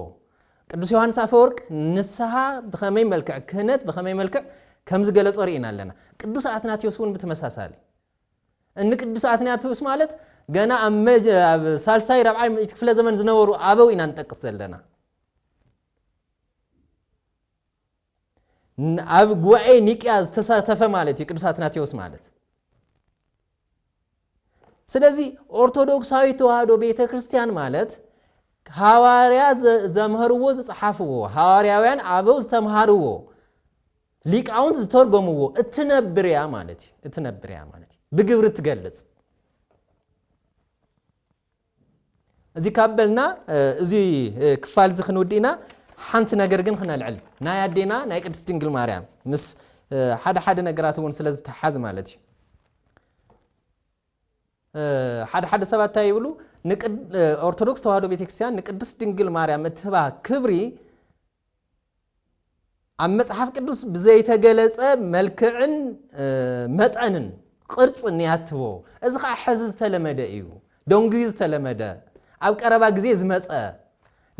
ቅዱስ ዮሐንስ አፈወርቅ ንስሐ በኸመይ መልክዕ ክህነት በኸመይ መልክዕ ከም ዝገለጾ ርኢና ኣለና ቅዱስ አትናቴዎስ እውን ብተመሳሳሊ እን ቅዱስ አትናቴዎስ ማለት ገና ኣብ ሳልሳይ ራብዓይ ክፍለ ዘመን ዝነበሩ ዓበው ኢና ንጠቅስ ዘለና ኣብ ጉባኤ ኒቅያ ዝተሳተፈ ማለት እዩ ቅዱስ አትናቴዎስ ማለት ስለዚ ኦርቶዶክሳዊ ተዋህዶ ቤተክርስቲያን ማለት ሐዋርያ ዘምሃርዎ ዝጽሓፍዎ ሐዋርያውያን አበው ዝተምሃርዎ ሊቃውንት ዝተርጎምዎ እትነብርያ ማለት ብግብር ትገልጽ እዚ ካብልና እዚ ክፋል ዝኽንውዲና ሓንቲ ነገር ግን ክነልዕል ናይ ኣዴና ናይ ቅድስት ድንግል ማርያም ምስ ሓደ ነገራት እውን ስለ ዝተሓዝ ማለት እዩ ሓደ ሰባት እንታይ ይብሉ ኦርቶዶክስ ተዋህዶ ቤተክርስቲያን ንቅድስት ድንግል ማርያም እትህባ ክብሪ ኣብ መጽሓፍ ቅዱስ ብዘይተገለጸ መልክዕን መጠንን ቅርጽን ያትቦ እዚ ከዓ ሕዚ ዝተለመደ እዩ ደንጉዩ ዝተለመደ ኣብ ቀረባ ግዜ ዝመጸ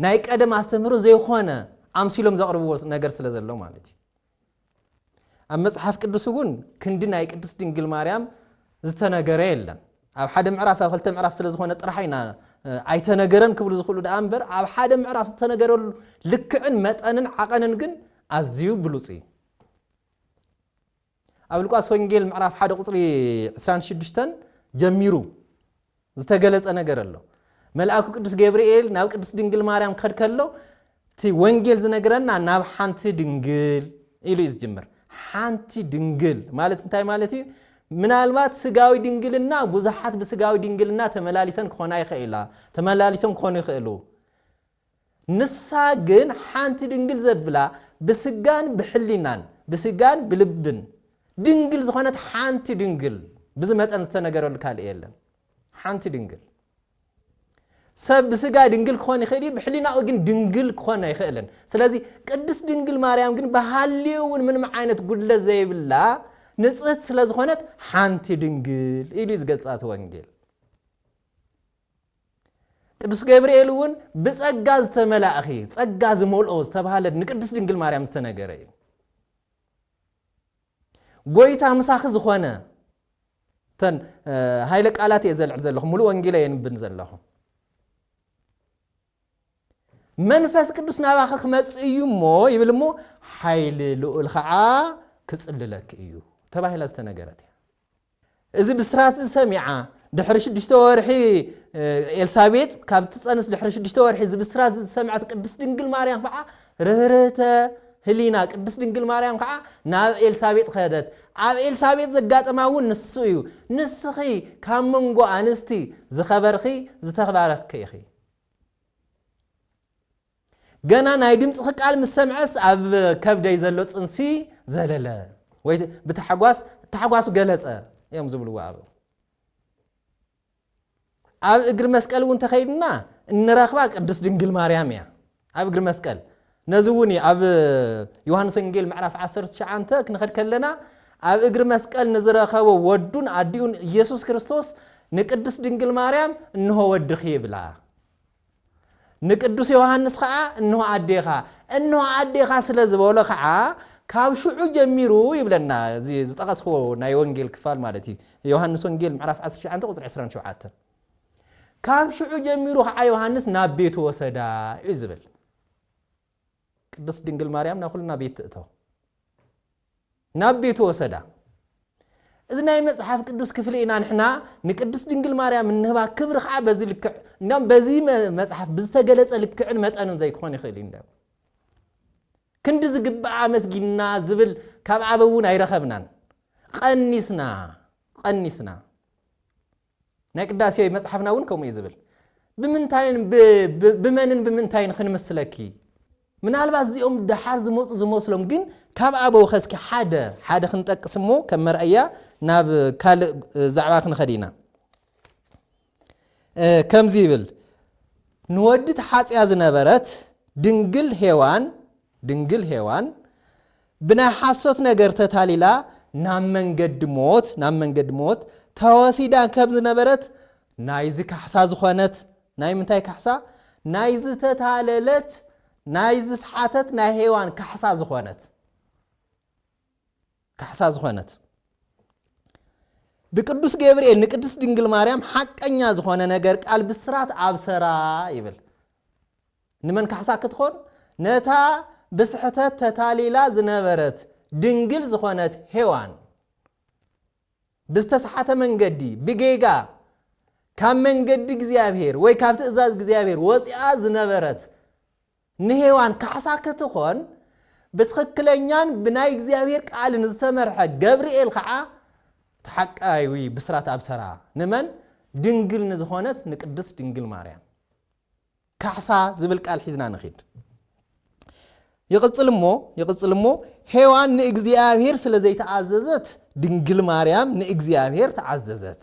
ናይ ቀደም አስተምህሮ ዘይኾነ ኣምሲሎም ዘቕርብዎ ነገር ስለ ዘሎ ማለት እዩ ኣብ መጽሓፍ ቅዱስ እውን ክንዲ ናይ ቅድስት ድንግል ማርያም ዝተነገረ የለን ኣብ ሓደ ምዕራፍ ኣብ ክልተ ምዕራፍ ስለ ዝኾነ ጥራሕይና ኣይተነገረን ክብሉ ዝኽእሉ ዳ እምበር ኣብ ሓደ ምዕራፍ ዝተነገረሉ ልክዕን መጠንን ዓቐንን ግን ኣዝዩ ብሉጽ እዩ ኣብ ሉቃስ ወንጌል ምዕራፍ 1 ቁጽሪ 26 ጀሚሩ ዝተገለጸ ነገር ኣሎ መልአኩ ቅዱስ ገብርኤል ናብ ቅድስት ድንግል ማርያም ከድከሎ እቲ ወንጌል ዝነገረና ናብ ሓንቲ ድንግል ኢሉ ይዝጅምር ሓንቲ ድንግል ማለት እንታይ ማለት እዩ ምናልባት ስጋዊ ድንግልና ብዙሓት ብስጋዊ ድንግልና ተመላሊሰን ክኾና ይኽእላ ተመላሊሰን ክኾኑ ይኽእሉ ንሳ ግን ሓንቲ ድንግል ዘብላ ብስጋን ብሕሊናን ብስጋን ብልብን ድንግል ዝኾነት ሓንቲ ድንግል ብዝመጠን ዝተነገረሉ ካልእ የለን ሓንቲ ድንግል ሰብ ብስጋ ድንግል ክኾን ይኽእል ብሕሊናኡ ግን ድንግል ክኾን አይኽእልን ስለዚ ቅድስት ድንግል ማርያም ግን በሃልየውን ምንም ዓይነት ጉድለት ዘይብላ ንጽህት ስለ ዝኾነት ሓንቲ ድንግል ኢሉ ዝገልጻት ወንጌል ቅዱስ ገብርኤል እውን ብጸጋ ዝተመላእኺ ጸጋ ዝመልኦ ዝተባሃለ ንቅድስት ድንግል ማርያም ዝተነገረ እዩ ጎይታ ምሳኺ ዝኾነ ተን ሃይለ ቃላት የዘልዕ ዘለኹም ሙሉ ወንጌል የንብን ዘለኹም መንፈስ ቅዱስ ናባኺ ክመጽእ እዩ እሞ ይብል እሞ ሓይሊ ልዑል ከዓ ክጽልለክ እዩ ተባሂላ ዝተነገረት እያ እዚ ብስራት ሰሚዓ ድሕሪ 6 ወርሒ ኤልሳቤጥ ካብ ትጸንስ ድሕሪ 6 ወርሒ እዚ ብስራት ሰሚዓት ቅድስት ድንግል ማርያም ከዓ ርህርህተ ህሊና ቅድስት ድንግል ማርያም ከዓ ናብ ኤልሳቤጥ ኸደት ኣብ ኤልሳቤጥ ዘጋጠማውን ንሱ እዩ ንስኺ ካብ መንጎ ኣንስቲ ዝኸበርኺ ዝተኽባረኽኪ ኢኺ ገና ናይ ድምጽ ቃል ምስ ሰምዐስ ኣብ ከብደይ ዘሎ ጽንሲ ዘለለ ወይ ብተሐጓስ ገለጸ እዮም ዝብልዎ ኣብ እግሪ መስቀል እውን ተኸይድና እንረኽባ ቅድስት ድንግል ማርያም እያ ኣብ እግሪ መስቀል ነዚ እውን ኣብ ዮሐንስ ወንጌል ምዕራፍ 19 ክንኸድ ከለና ኣብ እግሪ መስቀል ንዝረኸቦ ወዱን ኣዲኡን ኢየሱስ ክርስቶስ ንቅድስት ድንግል ማርያም እንሆ ወድኺ ይብላ ንቅዱስ ዮሐንስ ከዓ እንሆ ኣዴኻ ስለ ዝበሎ ከዓ ካብ ሽዑ ጀሚሩ ይብለና እዚ ዝጠቐስዎ ናይ ወንጌል ክፋል ማለት እዩ ዮሐንስ ወንጌል ምዕራፍ 19 ቁጽሪ 27 ካብ ሽዑ ጀሚሩ ከዓ ዮሐንስ ናብ ቤቱ ወሰዳ እዩ ዝብል ቅድስት ድንግል ማርያም ናብ ኩልና ቤት እተው ናብ ቤቱ ወሰዳ እዚ ናይ መጽሐፍ ቅዱስ ክፍል ኢና ንሕና ንቅድስት ድንግል ማርያም እንህባ ክብሪ ከዓ በዚ ልክዕ እንደም በዚ መጽሐፍ ብዝተገለጸ ልክዕን መጠንን ዘይኮን ይኽእል እንደ ክንዲ ዝግባእ መስጊድና ዝብል ካብ ዓበውን ኣይረኸብናን ቀኒስና ናይ ቅዳሴ መጽሐፍና እውን ከምኡ ዝብል ብምንታይን ክንመስለኪ ምናልባት እዚኦም ድሓር ዝመፁ ዝመስሎም ግን ካብ ኣበው ኸስኪ ሓደ ክንጠቅስ እሞ ከም መርአያ ናብ ካልእ ዛዕባ ክንኸዲና ከምዚ ይብል ንወዲ ተሓፅያ ዝነበረት ድንግል ሄዋን ብናይ ሓሶት ነገር ተታሊላ ናብ መንገዲ ሞት ተወሲዳ ከም ዝነበረት ናይዚ ካሕሳ ዝኾነት ናይ ምንታይ ካሕሳ ናይዚ ተታለለት ናይዚ ሰሓተት ናይ ሄዋን ካሕሳ ዝኾነት ብቅዱስ ገብርኤል ንቅድስ ድንግል ማርያም ሓቀኛ ዝኾነ ነገር ቃል ብስራት ኣብሰራ ይብል ንመን ካሕሳ ክትኾን ነታ ብስሕተት ተታሊላ ዝነበረት ድንግል ዝኾነት ሄዋን ብዝተሰሓተ መንገዲ ብጌጋ ካብ መንገዲ እግዚአብሔር ወይ ካብ ትእዛዝ እግዚአብሔር ወፂኣ ዝነበረት ንሄዋን ካሕሳ ክትኾን ብትኽክለኛን ብናይ እግዚአብሔር ቃልን ዝተመርሐ ገብርኤል ከዓ ተሓቃዊ ብስራት ኣብሰራ ንመን ድንግል ንዝኾነት ንቅድስ ድንግል ማርያም ካሕሳ ዝብል ቃል ሒዝና ንኺድ ይቕፅል እሞ ሄዋን ንእግዚአብሔር ስለ ዘይተዓዘዘት ድንግል ማርያም ንእግዚአብሔር ተዓዘዘት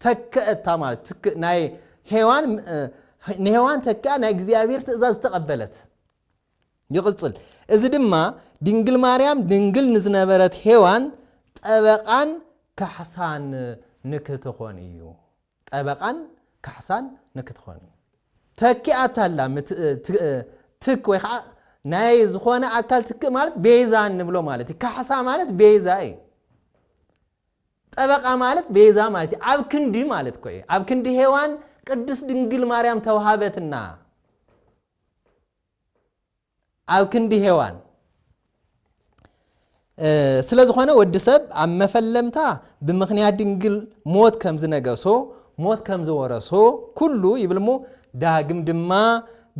ተከእታ ማለት ናይ ሄዋን ተካ ናይ እግዚአብሔር ትእዛዝ ተቀበለት ይቕፅል እዚ ድማ ድንግል ማርያም ድንግል ንዝነበረት ሄዋን ጠበቃን ካሕሳን ንክትኾን እዩ ተኪኣታላ ትክ ወይ ከዓ ናይ ዝኾነ ኣካል ትክ ማለት ቤዛ እንብሎ ማለት ካሕሳ ማለት ቤዛ እዩ ጠበቃ ማለት ቤዛ ማለት ኣብ ክንዲ ማለት ኮይ ኣብ ክንዲ ሄዋን ቅድስ ድንግል ማርያም ተዋሃበትና ኣብ ክንዲ ሄዋን ስለ ዝኾነ ወዲ ሰብ ኣብ መፈለምታ ብምኽንያት ድንግል ሞት ከም ዝነገሶ ሞት ከም ዝወረሶ ኩሉ ይብልሞ ዳግም ድማ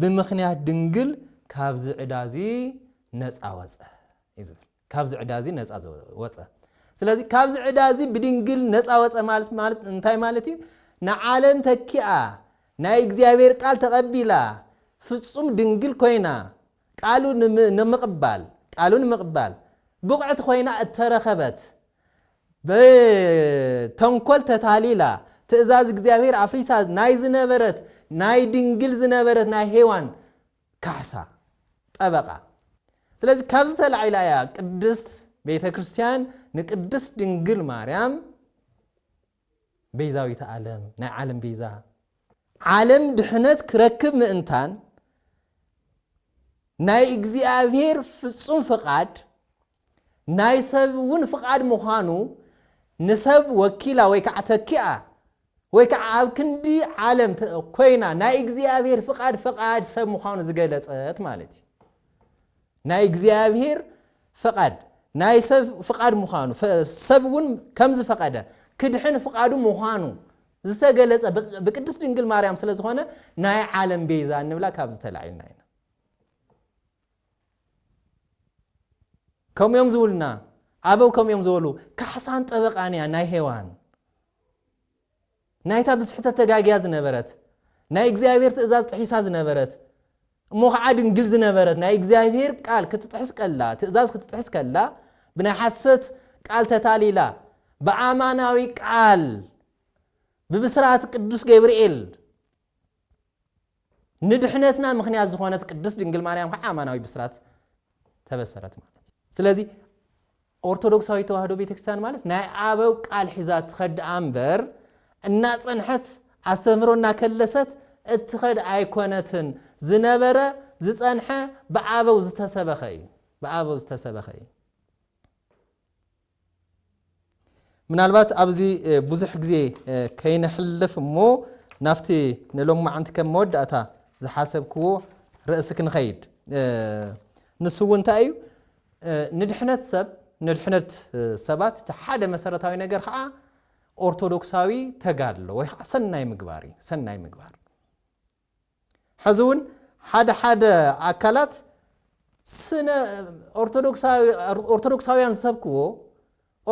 ብምኽንያት ድንግል ካብ ዝዕዳዚ ነፃ ወፀ ይዝብል ካብ ዝዕዳዚ ነፃ ወፀ ስለዚ ካብ ዝዕዳዚ ብድንግል ነፃ ወፀ ማለት እንታይ ማለት እዩ ንዓለም ተኪኣ ናይ እግዚአብሔር ቃል ተቐቢላ ፍጹም ድንግል ኮይና ቃሉ ንምቕባል ብቕዕት ኮይና እተረኸበት በተንኮል ተታሊላ ትእዛዝ እግዚአብሔር ኣፍሪሳ ናይ ዝነበረት ናይ ድንግል ዝነበረት ናይ ሄዋን ካሕሳ ጠበቃ ስለዚ ካብ ዝተላዕላ ያ ቅድስት ቤተ ክርስቲያን ንቅድስት ድንግል ማርያም ቤዛዊት ዓለም ናይ ዓለም ቤዛ ዓለም ድሕነት ክረክብ ምእንታን ናይ እግዚአብሔር ፍጹም ፍቃድ ናይ ሰብ እውን ፍቃድ ምዃኑ ንሰብ ወኪላ ወይ ከዓ ተኪኣ ወይ ከዓ ኣብ ክንዲ ዓለም ኮይና ናይ እግዚአብሔር ፍቃድ ሰብ ምዃኑ ዝገለጸት ማለት እዩ ናይ እግዚአብሔር ፍቃድ ናይ ሰብ ፍቃድ ምዃኑ ሰብ እውን ከም ዝፈቀደ ክድሕን ፍቃዱ ምዃኑ ዝተገለጸ ብቅድስት ድንግል ማርያም ስለ ዝኾነ ናይ ዓለም ቤዛ እንብላ ካብ ዝተላዕልና ኢና ከምዮም ዝውልና ኣበው ከምዮም ዝበሉ ካሕሳን ጠበቃን እያ ናይ ሄዋን ናይታ ብስሕተት ተጋግያ ዝነበረት ናይ እግዚአብሔር ትእዛዝ ጥሒሳ ዝነበረት እሞ ከዓ ድንግል ዝነበረት ናይ እግዚአብሔር ቃል ክትጥሕስ ከላ ትእዛዝ ክትጥሕስ ከላ ብናይ ሓሰት ቃል ተታሊላ ብኣማናዊ ቃል ብብስራት ቅዱስ ገብርኤል ንድሕነትና ምኽንያት ዝኾነት ቅድስት ድንግል ማርያም ከዓ ኣማናዊ ብስራት ተበሰረት ማለት ስለዚ ኦርቶዶክሳዊ ተዋህዶ ቤተክርስቲያን ማለት ናይ ኣበው ቃል ሒዛ ትኸድ ኣምበር እናጸንሐት ኣስተምሮና ከለሰት እትኸድ ኣይኮነትን ዝነበረ ዝጸንሐ ብኣበው ዝተሰበኸ እዩ ምናልባት ኣብዚ ብዙሕ ግዜ ከይንሕልፍ እሞ ናፍቲ ንሎም ማዓንቲ ከም መወዳእታ ዝሓሰብክዎ ርእሲ ክንኸይድ ንሱ እንታይ እዩ ንድሕነት ሰባት ሓደ መሰረታዊ ነገር ከዓ ኦርቶዶክሳዊ ተጋድሎ ወይ ከዓ ሰናይ ምግባር ሕዚ እውን ሓደ ኣካላት ስነ ኦርቶዶክሳውያን ዝሰብክዎ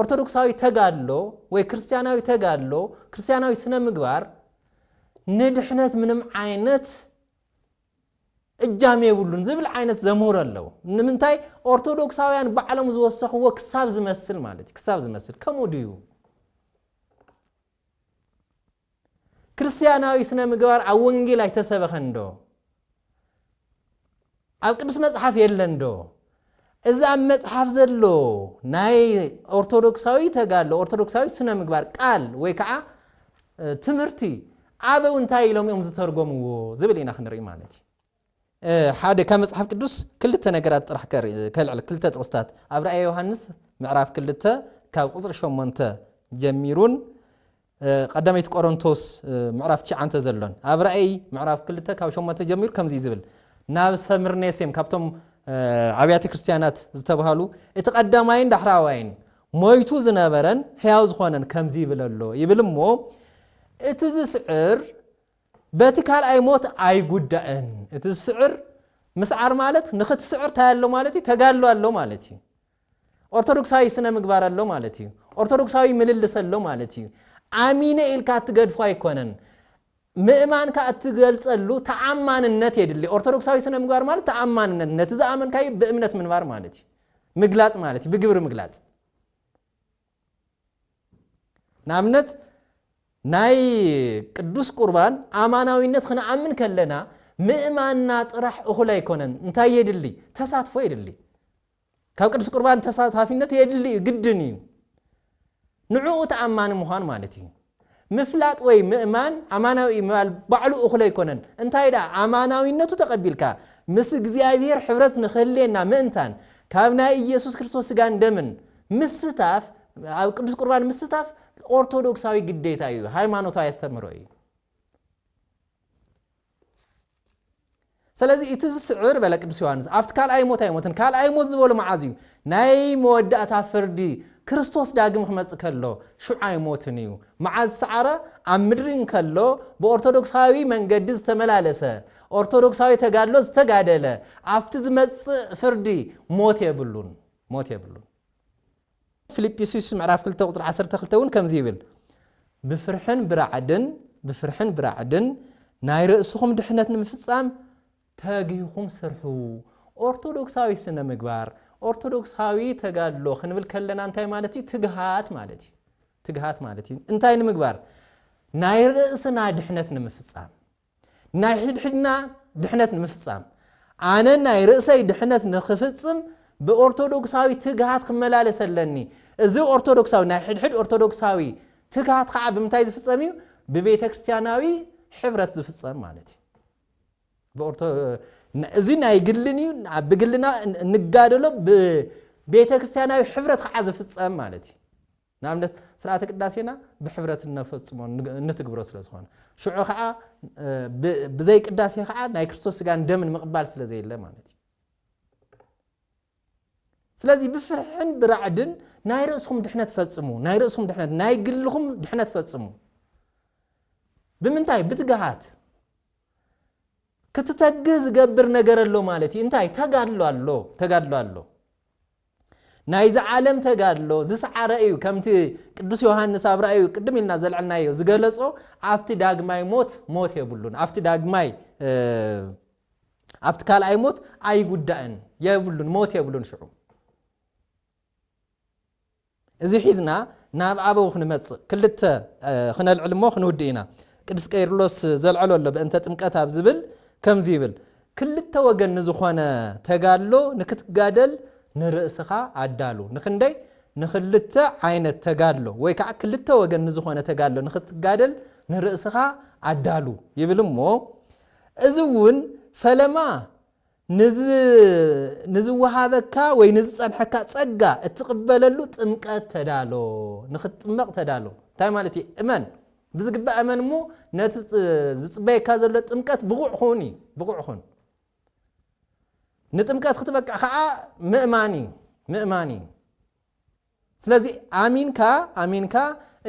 ኦርቶዶክሳዊ ተጋድሎ ወይ ክርስቲያናዊ ተጋድሎ ክርስቲያናዊ ስነ ምግባር ንድሕነት ምንም ዓይነት እጃም የብሉን ዝብል ዓይነት ዘምሁር አለው ንምንታይ ኦርቶዶክሳውያን በዓለም ዝወሰኽዎ ክሳብ ዝመስል ማለት ክሳብ ዝመስል ከመድዩ ክርስቲያናዊ ስነ ምግባር ኣብ ወንጌል ኣይተሰበኸንዶ ኣብ ቅዱስ መጽሓፍ የለንዶ እዛ መጽሐፍ ዘሎ ናይ ኦርቶዶክሳዊ ተጋሎ ኦርቶዶክሳዊ ስነ ምግባር ቃል ወይ ከዓ ትምህርቲ ኣበው እንታይ ኢሎም እዮም ዝተርጎምዎ ዝብል ኢና ክንርኢ ማለት ሓደ ከመጽሐፍ ቅዱስ ክልተ ነገራት ጥራሕ ከልዕል ክልተ ጥቕስታት ኣብ ራእየ ዮሐንስ ምዕራፍ 2 ካብ ቁጽሪ 8 ጀሚሩን ቀዳማይት ቆሮንቶስ ምዕራፍ 9 ዘሎን ኣብ ራእይ ምዕራፍ 2 ካብ 8 ጀሚሩ ከምዚ ዝብል ናብ ሰምርኔስም ካብቶም አብያተ ክርስቲያናት ዝተባሃሉ እቲ ቀዳማይን ዳሕራዋይን ሞይቱ ዝነበረን ሕያው ዝኾነን ከምዚ ይብለሎ ይብልሞ እቲ ዝስዕር በቲ ካልኣይ ሞት ኣይጉዳእን እቲ ዝስዕር ምስዓር ማለት ንኽትስዕር ታያሎ ማለት ተጋድሎ ኣሎ ማለት እዩ ኦርቶዶክሳዊ ስነ ምግባር ኣሎ ማለት እዩ ኦርቶዶክሳዊ ምልልስ ኣሎ ማለት እዩ አሚነ ኢልካ ትገድፎ አይኮነን ምእማን ካትገልጸሉ ተአማንነት ይድሊ ኦርቶዶክሳዊ ስነ ምግባር ማለት ተአማንነት ነቲ ዘአመንካይ በእምነት ምንባር ማለት ምግላጽ ማለት በግብር ምግላጽ ናምነት ናይ ቅዱስ ቁርባን አማናዊነት ኽነአምን ከለና ምእማንና ጥራሕ እኹል አይኮነን እንታይ ይድሊ ተሳትፎ ይድሊ ካብ ቅዱስ ቁርባን ተሳታፊነት ይድሊ ግድን እዩ ንዑኡ ተአማን ምዃን ማለት እዩ مفلات وي مؤمن أمانوي مال بعلو أخلي كونن انتاي دا أمانوينتو تقبلك مس እግዚአብሔር ሕብረት ንخلينا ምእንታን ካብና ኢየሱስ ክርስቶስ ጋር ደምን ምስተፍ ኣብ ቅዱስ ቁርባን ምስተፍ ኦርቶዶክሳዊ ግዴታ እዩ ሃይማኖታዊ ያስተምሮ እዩ ስለዚህ እቲ ዝስዕር በለ ቅዱስ ዮሐንስ አፍት ካልኣይ ሞት ኣይሞትን ካልኣይ ሞት ዝበሉ መዓዝዩ ናይ መወዳእታ ፍርዲ ክርስቶስ ዳግም ክመጽእ ከሎ ሹዓይ ሞትን እዩ መዓዝ ሰዓረ ኣብ ምድርን ከሎ በኦርቶዶክሳዊ መንገዲ ዝተመላለሰ ኦርቶዶክሳዊ ተጋድሎ ዝተጋደለ አፍቲ ዝመጽእ ፍርዲ ሞት የብሉን ፊልጵስዩስ ምዕራፍ 2 ቁጥር 12 ውን ከምዚ ይብል ብፍርሕን ብራዕድን ናይ ርእስኹም ድሕነት ንምፍጻም ተጊኹም ስርሑ ኦርቶዶክሳዊ ስነ ምግባር ኦርቶዶክሳዊ ተጋድሎ ክንብል ከለና እንታይ ማለት እዩ ትግሃት ማለት እዩ እንታይ ንምግባር ናይ ርእስና ድሕነት ንምፍጻም ናይ ሕድሕድና ድሕነት ንምፍጻም ኣነ ናይ ርእሰይ ድሕነት ንኽፍጽም በኦርቶዶክሳዊ ትግሃት ክመላለሰለኒ እዚ ኦርቶዶክሳዊ ናይ ሕድሕድ ኦርቶዶክሳዊ ትግሃት ከዓ ብምንታይ ዝፍጸም እዩ ብቤተ ክርስቲያናዊ ሕብረት ዝፍጸም ማለት እዩ እዚ ናይ ግልን እዩ ብግልና ንጋደሎ በቤተ ክርስቲያናዊ ሕብረት ከዓ ዝፍጸም ማለት እዩ ናምነት ስርዓተ ቅዳሴና ብሕብረት ነፈጽሞ ንትግብሮ ስለዝኾነ ሽዑ ከዓ ብዘይ ቅዳሴ ከዓ ናይ ክርስቶስ ስጋን ደምን ምቕባል ስለዘይለ ማለት እዩ ስለዚህ ብፍርሕን ብራዕድን ናይ ርእስኩም ድሕነት ፈጽሙ ናይ ርእስኩም ድሕነት ናይ ግልኩም ድሕነት ፈጽሙ ብምንታይ ብትግሃት ክትተግህ ዝገብር ነገር ኣሎ ማለት እዩ እንታይ ተጋድሎ ኣሎ ናይ ዘዓለም ተጋድሎ ዝስዓረ እዩ ከምቲ ቅዱስ ዮሐንስ ኣብ ራእዩ ቅድም ኢልና ዘልዕልናዮ ዝገለጾ ኣብቲ ዳግማይ ሞት የብሉን ኣብቲ ዳግማይ ኣብቲ ካልኣይ ሞት ኣይጉዳእን የብሉን ሞት የብሉን ሽዑ እዚ ሒዝና ናብ ኣበው ክንመጽእ ክልተ ክነልዕል ሞ ክንውድእ ኢና ቅዱስ ቄርሎስ ዘልዕሎ ኣሎ በእንተ ጥምቀት ኣብ ዝብል ከምዚ ይብል ክልተ ወገን ዝኾነ ተጋድሎ ንክትጋደል ንርእስኻ ኣዳሉ ንክንደይ ንክልተ ዓይነት ተጋድሎ ወይ ከዓ ክልተ ወገን ዝኾነ ተጋድሎ ንክትጋደል ንርእስኻ ኣዳሉ ይብልሞ እዚ እውን ፈለማ ንዝወሃበካ ወይ ንዝጸንሐካ ጸጋ እትቅበለሉ ጥምቀት ተዳሎ ንክትጥመቕ ተዳሎ እንታይ ማለት እዩ እመን ብዝግባእ እመን ሞ ነቲ ዝጽበየካ ዘሎ ጥምቀት ብቑዕ ኹን ንጥምቀት ክትበቃ ከዓ ምእማኒ ስለዚህ ኣሚንካ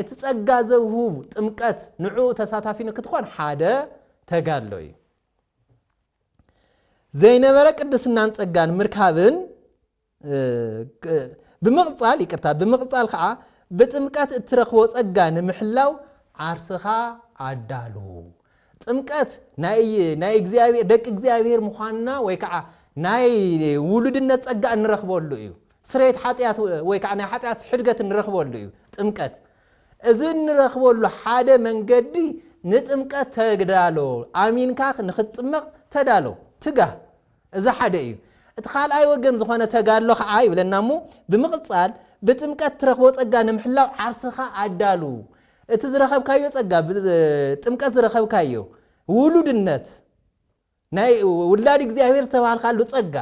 እቲ ጸጋ ዘውህብ ጥምቀት ንዑ ተሳታፊ ንክትኾን ሓደ ተጋድሎ እዩ ዘይነበረ ቅድስናን ጸጋን ምርካብን ብምቕጻል ከዓ ብጥምቀት እትረኽቦ ጸጋ ንምሕላው ዓርስኻ ኣዳሉ ጥምቀት ናይ እግዚአብሔር ደቂ እግዚአብሔር ምዃንና ወይ ከዓ ናይ ውሉድነት ጸጋ እንረኽበሉ እዩ ስሬት ኃጢአት ወይ ከዓ ናይ ኃጢአት ሕድገት እንረኽበሉ እዩ ጥምቀት እዚ እንረኽበሉ ሓደ መንገዲ ንጥምቀት ተግዳሎ አሚንካ ንኽጥመቕ ተዳሎ ትጋ እዚ ሓደ እዩ እቲ ካልኣይ ወገን ዝኾነ ተጋድሎ ከዓ ይብለና እሞ ብምቕጻል ብጥምቀት ትረኽቦ ጸጋ ንምሕላው ዓርስኻ ኣዳሉ እቲ ዝረኸብካዮ ጸጋ ጥምቀት ዝረኸብካዮ ውሉድነት ናይ ውላድ እግዚአብሔር ዝተባሃልካሉ ጸጋ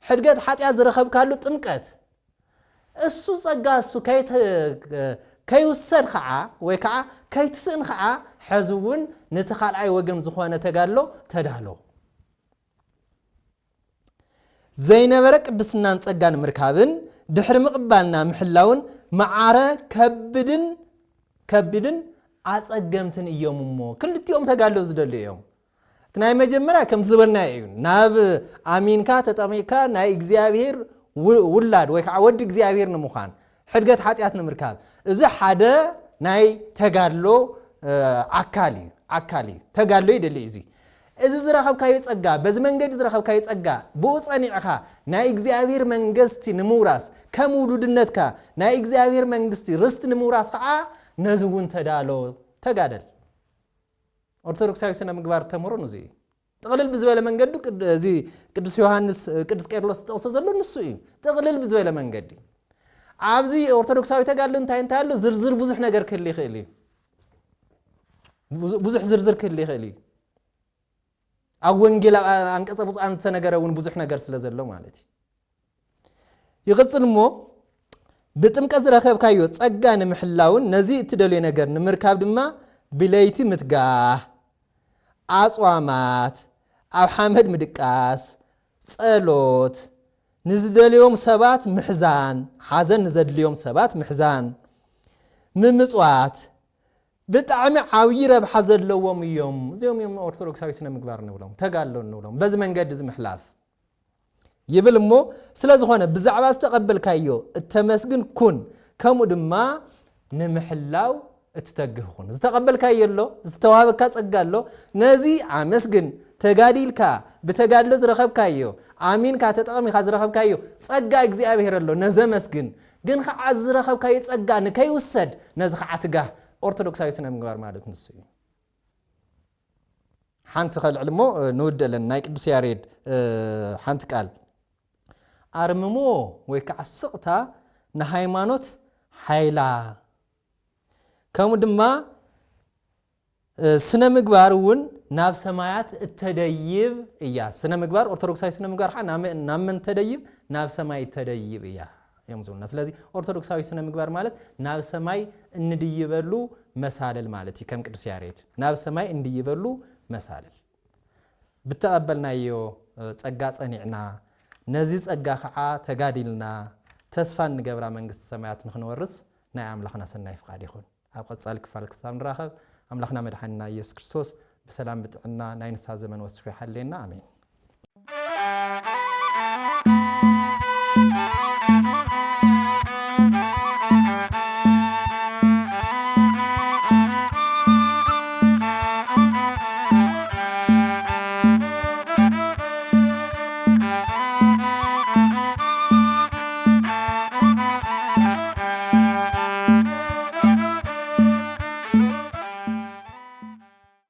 ሕድገት ኃጢአት ዝረኸብካሉ ጥምቀት እሱ ጸጋ እሱ ከይውሰድ ከዓ ወይ ከዓ ከይትስእን ከዓ ሕዝውን ነቲ ካልኣይ ወገን ዝኾነ ተጋድሎ ተዳሎ ዘይነበረ ቅድስናን ጸጋን ምርካብን ድሕሪ ምቕባልና ምሕላውን መዓረ ከብድን አጸገምትን እዮም እሞ ክልቲኦም ተጋድሎ ዝደሉ እዮም እቲ ናይ መጀመርያ ከም ዝበልና እዩ ናብ አሚንካ ተጠሚካ ናይ እግዚአብሔር ውላድ ወይ ከዓ ወዲ እግዚአብሔር ንምዃን ሕድገት ኃጢአት ንምርካብ እዚ ሓደ ናይ ተጋድሎ አካል እዩ ተጋድሎ ይደሊ እዚ ዝረኸብካዮ ጸጋ በዚ መንገዲ ዝረኸብካዮ ጸጋ ብኡ ጸኒዕኻ ናይ እግዚአብሔር መንግስቲ ንምውራስ ከም ውሉድነትካ ናይ እግዚአብሔር መንግስቲ ርስቲ ንምውራስ ከዓ ነዝውን ተዳሎ ተጋደል ኦርቶዶክሳዊ ስነ ምግባር ተምሮን እዚ ጥቕልል ብዝበለ መንገዲ እዚ ቅዱስ ዮሐንስ ቅዱስ ቄርሎስ ተጠቅሶ ዘሎ ንሱ እዩ ጥቕልል ብዝበለ መንገዲ ኣብዚ ኦርቶዶክሳዊ ተጋድሎ እንታይ ኣሎ ዝርዝር ብዙሕ ነገር ክህሊ ይኽእል እዩ ብዙሕ ዝርዝር ክህሊ ይኽእል እዩ ኣብ ወንጌል አንቀጸ ብፁዓን ዝተነገረውን ብዙሕ ነገር ስለ ዘሎ ማለት እዩ ይቕጽል እሞ ብጥምቀት ዝረኸብካዮ ጸጋ ንምሕላውን ነዚ እትደልዮ ነገር ንምርካብ ድማ ብለይቲ ምትጋህ አጽዋማት ኣብ ሓመድ ምድቃስ ጸሎት ንዝደልዮም ሰባት ምሕዛን ሓዘን ንዘድልዮም ሰባት ምሕዛን ምምጽዋት ብጣዕሚ ዓብይ ረብሓ ዘለዎም እዮም እዚኦም እዮም ኦርቶዶክሳዊ ስነ ምግባር ንብሎም ተጋድሎ ንብሎም በዚ መንገዲ ዝምሕላፍ ይብል እሞ ስለ ዝኾነ ብዛዕባ ዝተቐበልካዮ እተመስግን ኩን ከምኡ ድማ ንምሕላው እትተግህ ኩን ዝተቐበልካዮ ኣሎ ዝተዋሃበካ ጸጋ ኣሎ ነዚ አመስግን ተጋዲልካ ብተጋድሎ ዝረኸብካዮ አሚንካ ተጠቕሚካ ዝረኸብካዮ ጸጋ እግዚአብሔር ኣሎ ነዘመስግን ግን ከዓ ዝረኸብካዮ ጸጋ ንከይውሰድ ነዚ ከዓ ትጋህ ኦርቶዶክሳዊ ስነ ምግባር ማለት ንሱ እዩ ሓንቲ ኸልዕል እሞ ንውደለን ናይ ቅዱስ ያሬድ ሓንቲ ቃል አርምሞ ወይ ከዓ ስቕታ ንሃይማኖት ሃይላ ከምኡ ድማ ስነ ምግባር እውን ናብ ሰማያት እተደይብ እያ ስነ ምግባር ኦርቶዶክሳዊ ስነ ምግባር ከዓ ናብ መን ተደይብ ናብ ሰማይ ተደይብ እያ يمزون ስለዚህ ኦርቶዶክሳዊ ስነ ምግባር ማለት ናብ ሰማይ እንድይበሉ መሳለል ማለት ከም ቅዱስ ያሬድ ናብ ሰማይ እንድይበሉ መሳለል ብተቀበልናዮ ጸጋ ጸኒዕና ነዚ ጸጋ ከዓ ተጋዲልና ተስፋ ንገብራ መንግስት ሰማያት ንኽንወርስ ናይ አምላኽና ሰናይ ፍቃድ ይኹን ኣብ ቀጻሊ ክፋል ክሳብ ንራኸብ አምላኽና መድኃኒና ኢየሱስ ክርስቶስ በሰላም ብጥዕና ናይ ንስሐ ዘመን ወስሑ ይሐልየና አሜን